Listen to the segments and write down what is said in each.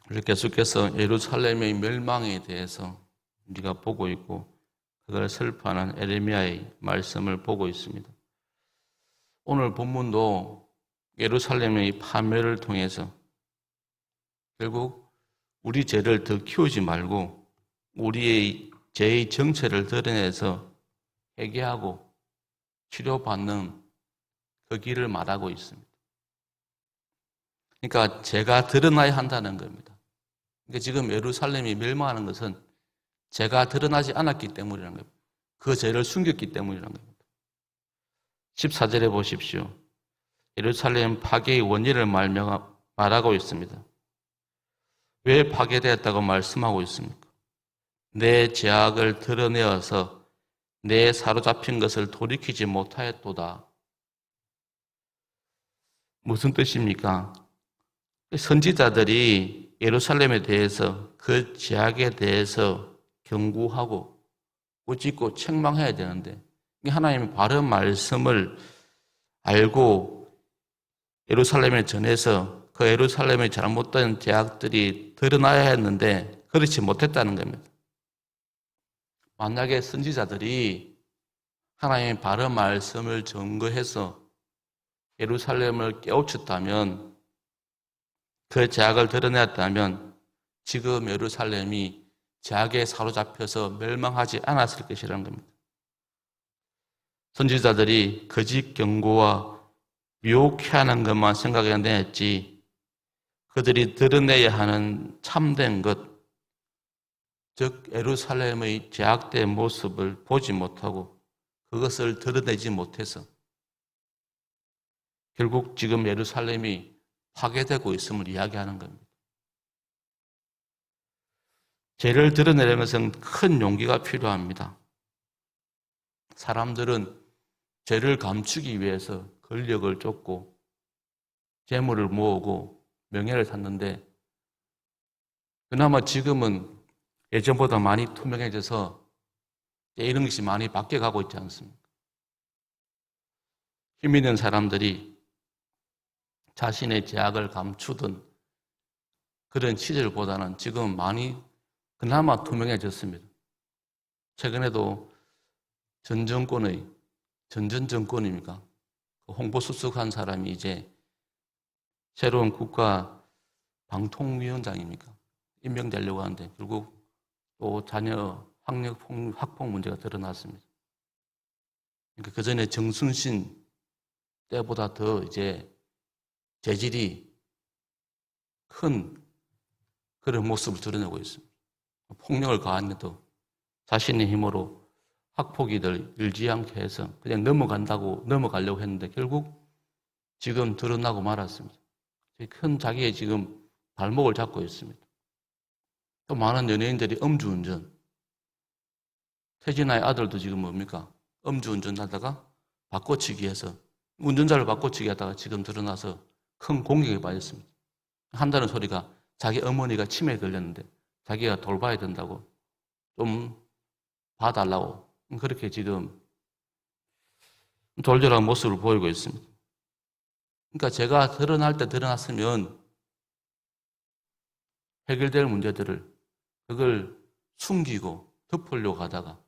그래서 계속해서 예루살렘의 멸망에 대해서 우리가 보고 있고 그걸 설파하는 에레미야의 말씀을 보고 있습니다. 오늘 본문도 예루살렘의 파멸을 통해서 결국 우리 죄를 더 키우지 말고 우리의 죄의 정체를 드러내서 회개하고 치료받는 그 길을 말하고 있습니다. 그러니까 죄가 드러나야 한다는 겁니다. 그러니까 지금 예루살렘이 멸망하는 것은 죄가 드러나지 않았기 때문이라는 겁니다. 그 죄를 숨겼기 때문이라는 겁니다. 14절에 보십시오. 예루살렘 파괴의 원인을 말하고 있습니다. 왜 파괴되었다고 말씀하고 있습니까? 내 죄악을 드러내어서 내 사로잡힌 것을 돌이키지 못하였도다. 무슨 뜻입니까? 선지자들이 예루살렘에 대해서 그 죄악에 대해서 경고하고 꾸짖고 책망해야 되는데 하나님의 바른 말씀을 알고 예루살렘에 전해서 그 예루살렘의 잘못된 죄악들이 드러나야 했는데 그렇지 못했다는 겁니다. 만약에 선지자들이 하나님의 바른 말씀을 증거해서 예루살렘을 깨우쳤다면 그 죄악을 드러냈다면 지금 예루살렘이 죄악에 사로잡혀서 멸망하지 않았을 것이라는 겁니다. 선지자들이 거짓 경고와 미혹해 하는 것만 생각해냈지 그들이 드러내야 하는 참된 것, 즉 예루살렘의 죄악된 모습을 보지 못하고 그것을 드러내지 못해서 결국 지금 예루살렘이 파괴되고 있음을 이야기하는 겁니다. 죄를 드러내는 것은 큰 용기가 필요합니다. 사람들은 죄를 감추기 위해서 권력을 쫓고 재물을 모으고 명예를 샀는데 그나마 지금은 예전보다 많이 투명해져서 이런 것이 많이 바뀌어가고 있지 않습니까? 힘 있는 사람들이 자신의 죄악을 감추던 그런 시절보다는 지금 많이 그나마 투명해졌습니다. 최근에도 전 정권입니까? 홍보수석한 사람이 이제 새로운 국가 방통위원장입니까? 임명되려고 하는데 결국 또 자녀 학폭 문제가 드러났습니다. 그러니까 그 전에 정순신 때보다 더 이제 재질이 큰 그런 모습을 드러내고 있습니다. 폭력을 가한데도 자신의 힘으로 학폭이들 일지 않게 해서 그냥 넘어가려고 했는데 결국 지금 드러나고 말았습니다. 큰 자기의 지금 발목을 잡고 있습니다. 또 많은 연예인들이 음주운전. 태진아의 아들도 지금 뭡니까? 음주운전 하다가 바꿔치기 해서 운전자를 바꿔치기 하다가 지금 드러나서 큰 공격에 빠졌습니다. 한다는 소리가 자기 어머니가 치매에 걸렸는데 자기가 돌봐야 된다고 좀 봐달라고 그렇게 지금 돌절한 모습을 보이고 있습니다. 그러니까 제가 드러날 때 드러났으면 해결될 문제들을 그걸 숨기고 덮으려고 하다가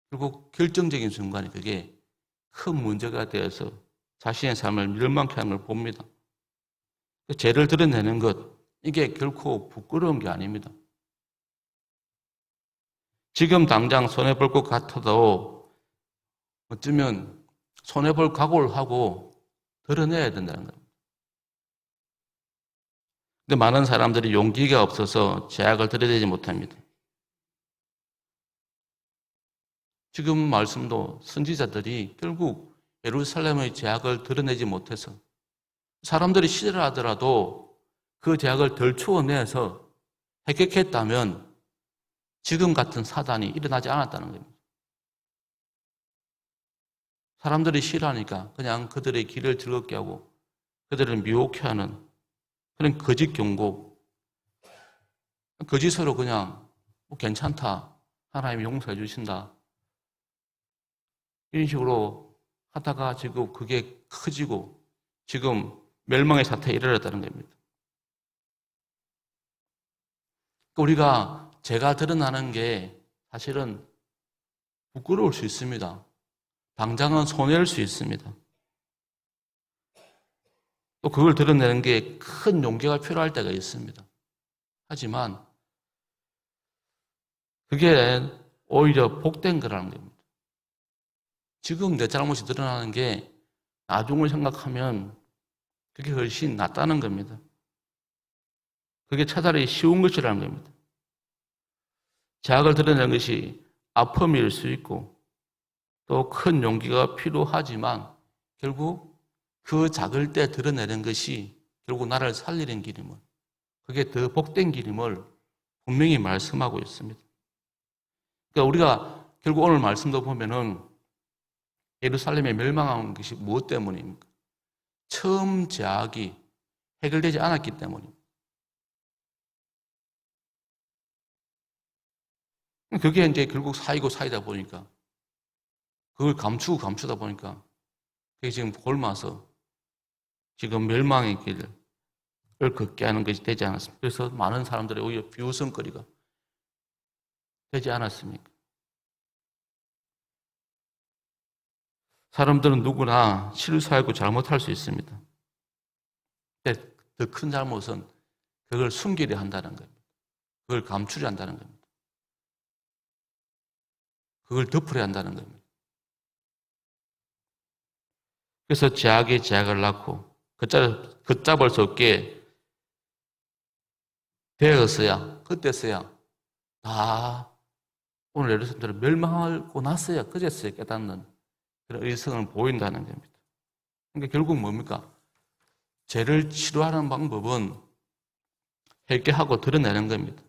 결국 결정적인 순간에 그게 큰 문제가 되어서 자신의 삶을 멸망케 하는 걸 봅니다. 죄를 드러내는 것, 이게 결코 부끄러운 게 아닙니다. 지금 당장 손해볼 것 같아도 어쩌면 손해볼 각오를 하고 드러내야 된다는 겁니다. 근데 많은 사람들이 용기가 없어서 죄악을 드러내지 못합니다. 지금 말씀도 선지자들이 결국 예루살렘의 죄악을 드러내지 못해서 사람들이 싫어하더라도 그 죄악을 덜추어내서 해결했다면 지금 같은 사단이 일어나지 않았다는 겁니다. 사람들이 싫어하니까 그냥 그들의 길을 즐겁게 하고 그들을 미혹해 하는 그런 거짓 경고, 거짓으로 그냥 괜찮다, 하나님이 용서해 주신다 이런 식으로 하다가 지금 그게 커지고 지금 멸망의 사태에 이르렀다는 겁니다. 우리가 죄가 드러나는 게 사실은 부끄러울 수 있습니다. 당장은 손해일 수 있습니다. 또 그걸 드러내는 게 큰 용기가 필요할 때가 있습니다. 하지만 그게 오히려 복된 거라는 겁니다. 지금 내 잘못이 드러나는 게 나중을 생각하면 그게 훨씬 낫다는 겁니다. 그게 차라리 쉬운 것이라는 겁니다. 죄악을 드러내는 것이 아픔일 수 있고 또 큰 용기가 필요하지만 결국 그 작을 때 드러내는 것이 결국 나를 살리는 길임을, 그게 더 복된 길임을 분명히 말씀하고 있습니다. 그러니까 우리가 결국 오늘 말씀도 보면은 예루살렘에 멸망한 것이 무엇 때문입니까? 처음 죄악이 해결되지 않았기 때문입니다. 그게 이제 결국 사이고 사이다 보니까 그걸 감추고 감추다 보니까 그게 지금 골마서 지금 멸망의 길을 걷게 하는 것이 되지 않았습니까? 그래서 많은 사람들의 오히려 비웃음거리가 되지 않았습니까? 사람들은 누구나 실수하고 잘못할 수 있습니다. 근데 더 큰 잘못은 그걸 숨기려 한다는 겁니다. 그걸 감추려 한다는 겁니다. 그걸 덮으려 한다는 겁니다. 그래서 죄악이 죄악을 낳고 걷잡을 수 없게 되었어야, 그때서야 다 오늘 예루살렘을 멸망하고 났어야 그제서야 깨닫는 그런 의성을 보인다는 겁니다. 그러니까 결국 뭡니까? 죄를 치료하는 방법은 회개하고 드러내는 겁니다.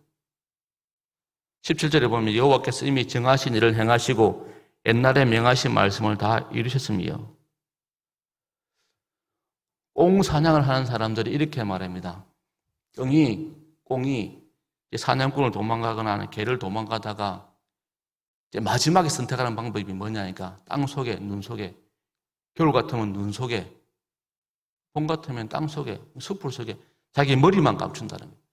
17절에 보면 여호와께서 이미 정하신 일을 행하시고 옛날에 명하신 말씀을 다 이루셨으며, 꽁 사냥을 하는 사람들이 이렇게 말합니다. 꽁이 사냥꾼을 도망가거나 개를 도망가다가 이제 마지막에 선택하는 방법이 뭐냐니까 땅 속에, 눈 속에, 겨울 같으면 눈 속에, 봄 같으면 땅 속에, 숲풀 속에 자기 머리만 감춘다는 거예요.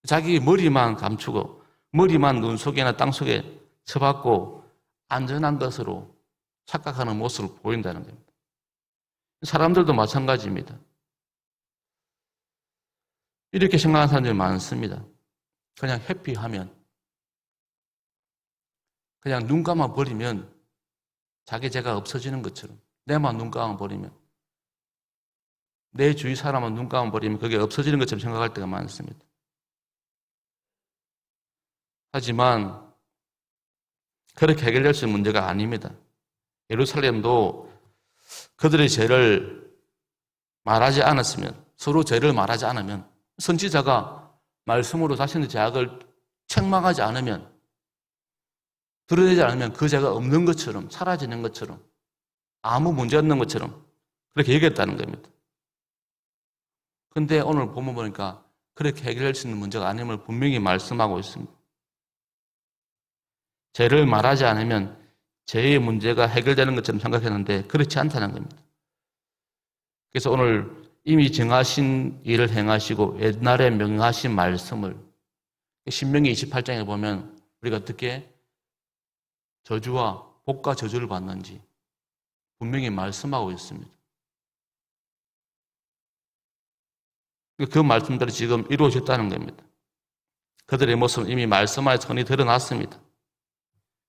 자기 머리만 감추고 머리만 눈 속에나 땅 속에 처박고 안전한 것으로 착각하는 모습을 보인다는 겁니다. 사람들도 마찬가지입니다. 이렇게 생각하는 사람들이 많습니다. 그냥 해피하면, 그냥 눈 감아 버리면 자기 죄가 없어지는 것처럼, 내만 눈 감아 버리면, 내 주위 사람은 눈 감아 버리면 그게 없어지는 것처럼 생각할 때가 많습니다. 하지만 그렇게 해결될 수 있는 문제가 아닙니다. 예루살렘도 그들의 죄를 말하지 않았으면, 서로 죄를 말하지 않으면, 선지자가 말씀으로 자신의 죄악을 책망하지 않으면, 드러내지 않으면 그 죄가 없는 것처럼, 사라지는 것처럼, 아무 문제 없는 것처럼 그렇게 얘기했다는 겁니다. 그런데 오늘 본문 보니까 그렇게 해결할 수 있는 문제가 아님을 분명히 말씀하고 있습니다. 죄를 말하지 않으면 죄의 문제가 해결되는 것처럼 생각했는데 그렇지 않다는 겁니다. 그래서 오늘 이미 정하신 일을 행하시고 옛날에 명하신 말씀을, 신명기 28장에 보면 우리가 어떻게 저주와 복과 저주를 받는지 분명히 말씀하고 있습니다. 그 말씀대로 지금 이루어졌다는 겁니다. 그들의 모습은 이미 말씀 안에 선이 드러났습니다.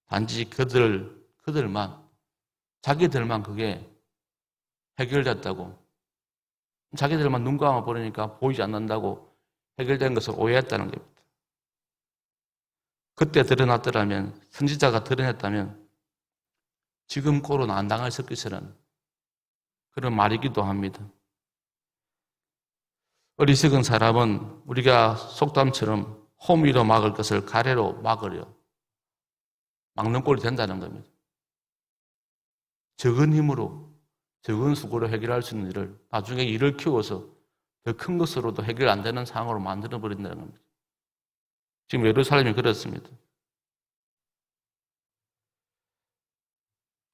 단지 그들만, 자기들만 그게 해결됐다고, 자기들만 눈 감아 버리니까 보이지 않는다고 해결된 것을 오해했다는 겁니다. 그때 드러났더라면, 선지자가 드러냈다면 지금 꼴은 안 당했을 것이라는 그런 말이기도 합니다. 어리석은 사람은 우리가 속담처럼 홈 위로 막을 것을 가래로 막는 꼴이 된다는 겁니다. 적은 힘으로, 적은 수고로 해결할 수 있는 일을 나중에 일을 키워서 더 큰 것으로도 해결 안 되는 상황으로 만들어버린다는 겁니다. 지금 예루살렘이 그렇습니다.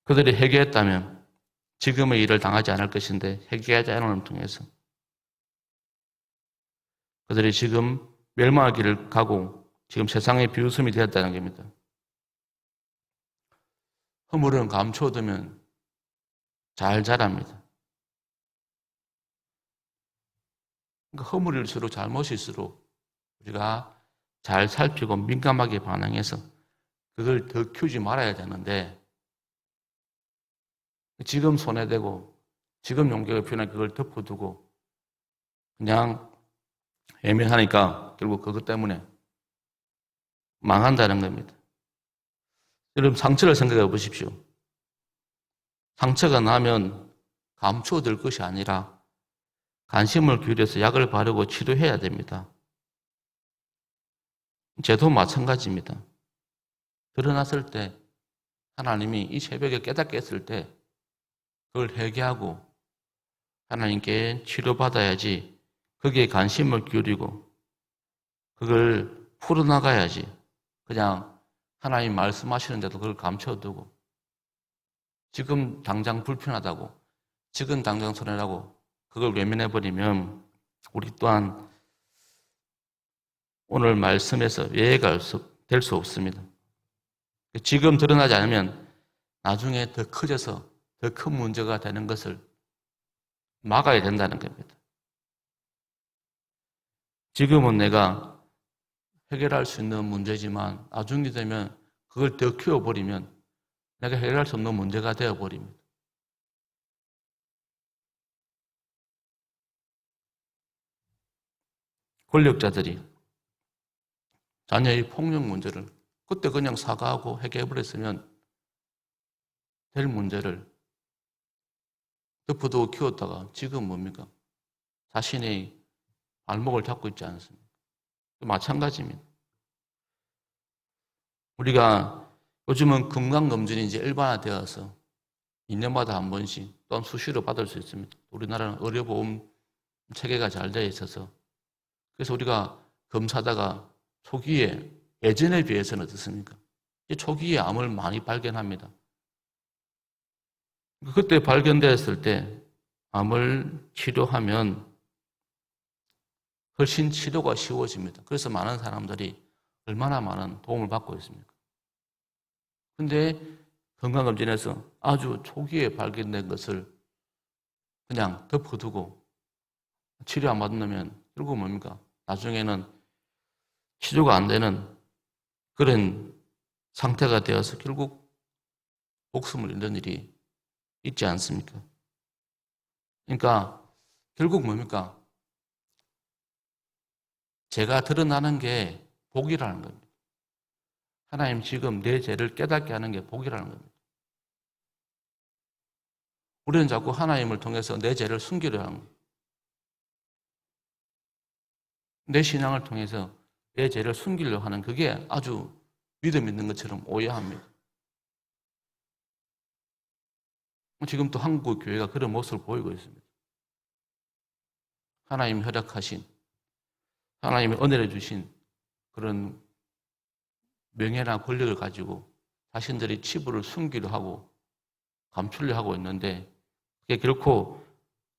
그들이 회개했다면 지금의 일을 당하지 않을 것인데 회개하지 않음을 통해서 그들이 지금 멸망의 길을 가고 지금 세상의 비웃음이 되었다는 겁니다. 허물은 감춰두면 잘 자랍니다. 그러니까 허물일수록 잘못일수록 우리가 잘 살피고 민감하게 반응해서 그걸 더 키우지 말아야 되는데 지금 손에 대고 지금 용기가 필요한 그걸 덮어두고 그냥 애매하니까 결국 그것 때문에 망한다는 겁니다. 여러분 상처를 생각해 보십시오. 상처가 나면 감추어둘 것이 아니라 관심을 기울여서 약을 바르고 치료해야 됩니다. 죄도 마찬가지입니다. 드러났을 때 하나님이 이 새벽에 깨닫게 했을 때 그걸 회개하고 하나님께 치료받아야지 거기에 관심을 기울이고 그걸 풀어나가야지 그냥 하나님 말씀하시는데도 그걸 감춰두고 지금 당장 불편하다고 지금 당장 손해라고 그걸 외면해버리면 우리 또한 오늘 말씀에서 예외가 될 수 없습니다. 지금 드러나지 않으면 나중에 더 커져서 더 큰 문제가 되는 것을 막아야 된다는 겁니다. 지금은 내가 해결할 수 있는 문제지만 나중에 되면 그걸 더 키워버리면 내가 해결할 수 없는 문제가 되어버립니다. 권력자들이 자녀의 폭력 문제를 그때 그냥 사과하고 해결해버렸으면 될 문제를 덮어두고 키웠다가 지금 뭡니까? 자신의 발목을 잡고 있지 않습니까? 마찬가지입니다. 우리가 요즘은 건강검진이 이제 일반화되어서 2년마다 한 번씩 또는 수시로 받을 수 있습니다. 우리나라는 의료보험 체계가 잘 되어 있어서 그래서 우리가 검사다가 초기에 예전에 비해서는 어떻습니까? 초기에 암을 많이 발견합니다. 그때 발견되었을 때 암을 치료하면 훨씬 치료가 쉬워집니다. 그래서 많은 사람들이 얼마나 많은 도움을 받고 있습니까? 근데 건강검진에서 아주 초기에 발견된 것을 그냥 덮어두고 치료 안 받으면 결국 뭡니까? 나중에는 치료가 안 되는 그런 상태가 되어서 결국 목숨을 잃는 일이 있지 않습니까? 그러니까 결국 뭡니까? 죄가 드러나는 게 복이라는 겁니다. 하나님 지금 내 죄를 깨닫게 하는 게 복이라는 겁니다. 우리는 자꾸 하나님을 통해서 내 죄를 숨기려 하는 거예요. 내 신앙을 통해서 내 죄를 숨기려 하는 그게 아주 믿음 있는 것처럼 오해합니다. 지금 또 한국 교회가 그런 모습을 보이고 있습니다. 하나님 허락하신, 하나님이 은혜를 주신 그런 명예나 권력을 가지고 자신들이 치부를 숨기려 하고 감추려 하고 있는데 그게 결코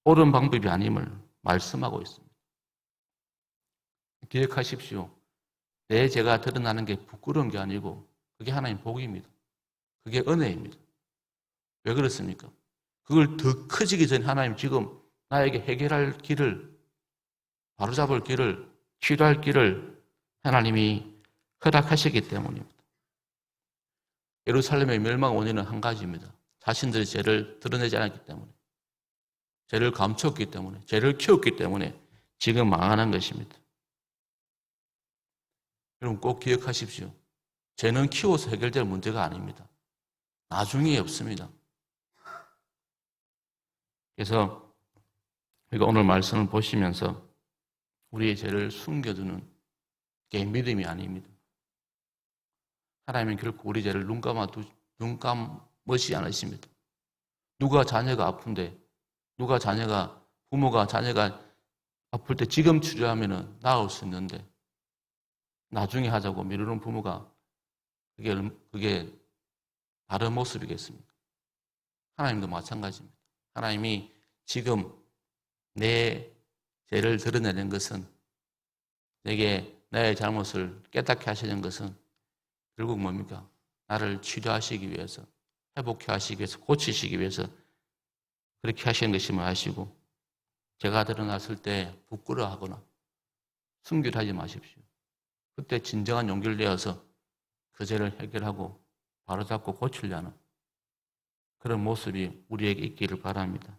옳은 방법이 아님을 말씀하고 있습니다. 기억하십시오. 내 죄가 드러나는 게 부끄러운 게 아니고 그게 하나님 복입니다. 그게 은혜입니다. 왜 그렇습니까? 그걸 더 커지기 전에 하나님 지금 나에게 해결할 길을, 바로잡을 길을, 치료할 길을 하나님이 허락하시기 때문입니다. 예루살렘의 멸망 원인은 한 가지입니다. 자신들의 죄를 드러내지 않았기 때문에, 죄를 감췄기 때문에, 죄를 키웠기 때문에 지금 망하는 것입니다. 여러분 꼭 기억하십시오. 죄는 키워서 해결될 문제가 아닙니다. 나중에 없습니다. 그래서 우리가 오늘 말씀을 보시면서 우리의 죄를 숨겨두는 게 믿음이 아닙니다. 하나님은 결코 우리 죄를 눈 감으시 않으십니다. 누가 자녀가 아픈데, 부모가 자녀가 아플 때 지금 치료하면 나을 수 있는데 나중에 하자고 미루는 부모가 그게 다른 모습이겠습니까? 하나님도 마찬가지입니다. 하나님이 지금 내 죄를 드러내는 것은 내게 내 잘못을 깨닫게 하시는 것은 결국 뭡니까? 나를 치료하시기 위해서, 회복해 하시기 위해서, 고치시기 위해서 그렇게 하시는 것임을 아시고, 제가 드러났을 때 부끄러워하거나 숨기려 하지 마십시오. 그때 진정한 용기를 내어서 그 죄를 해결하고 바로잡고 고치려는 그런 모습이 우리에게 있기를 바랍니다.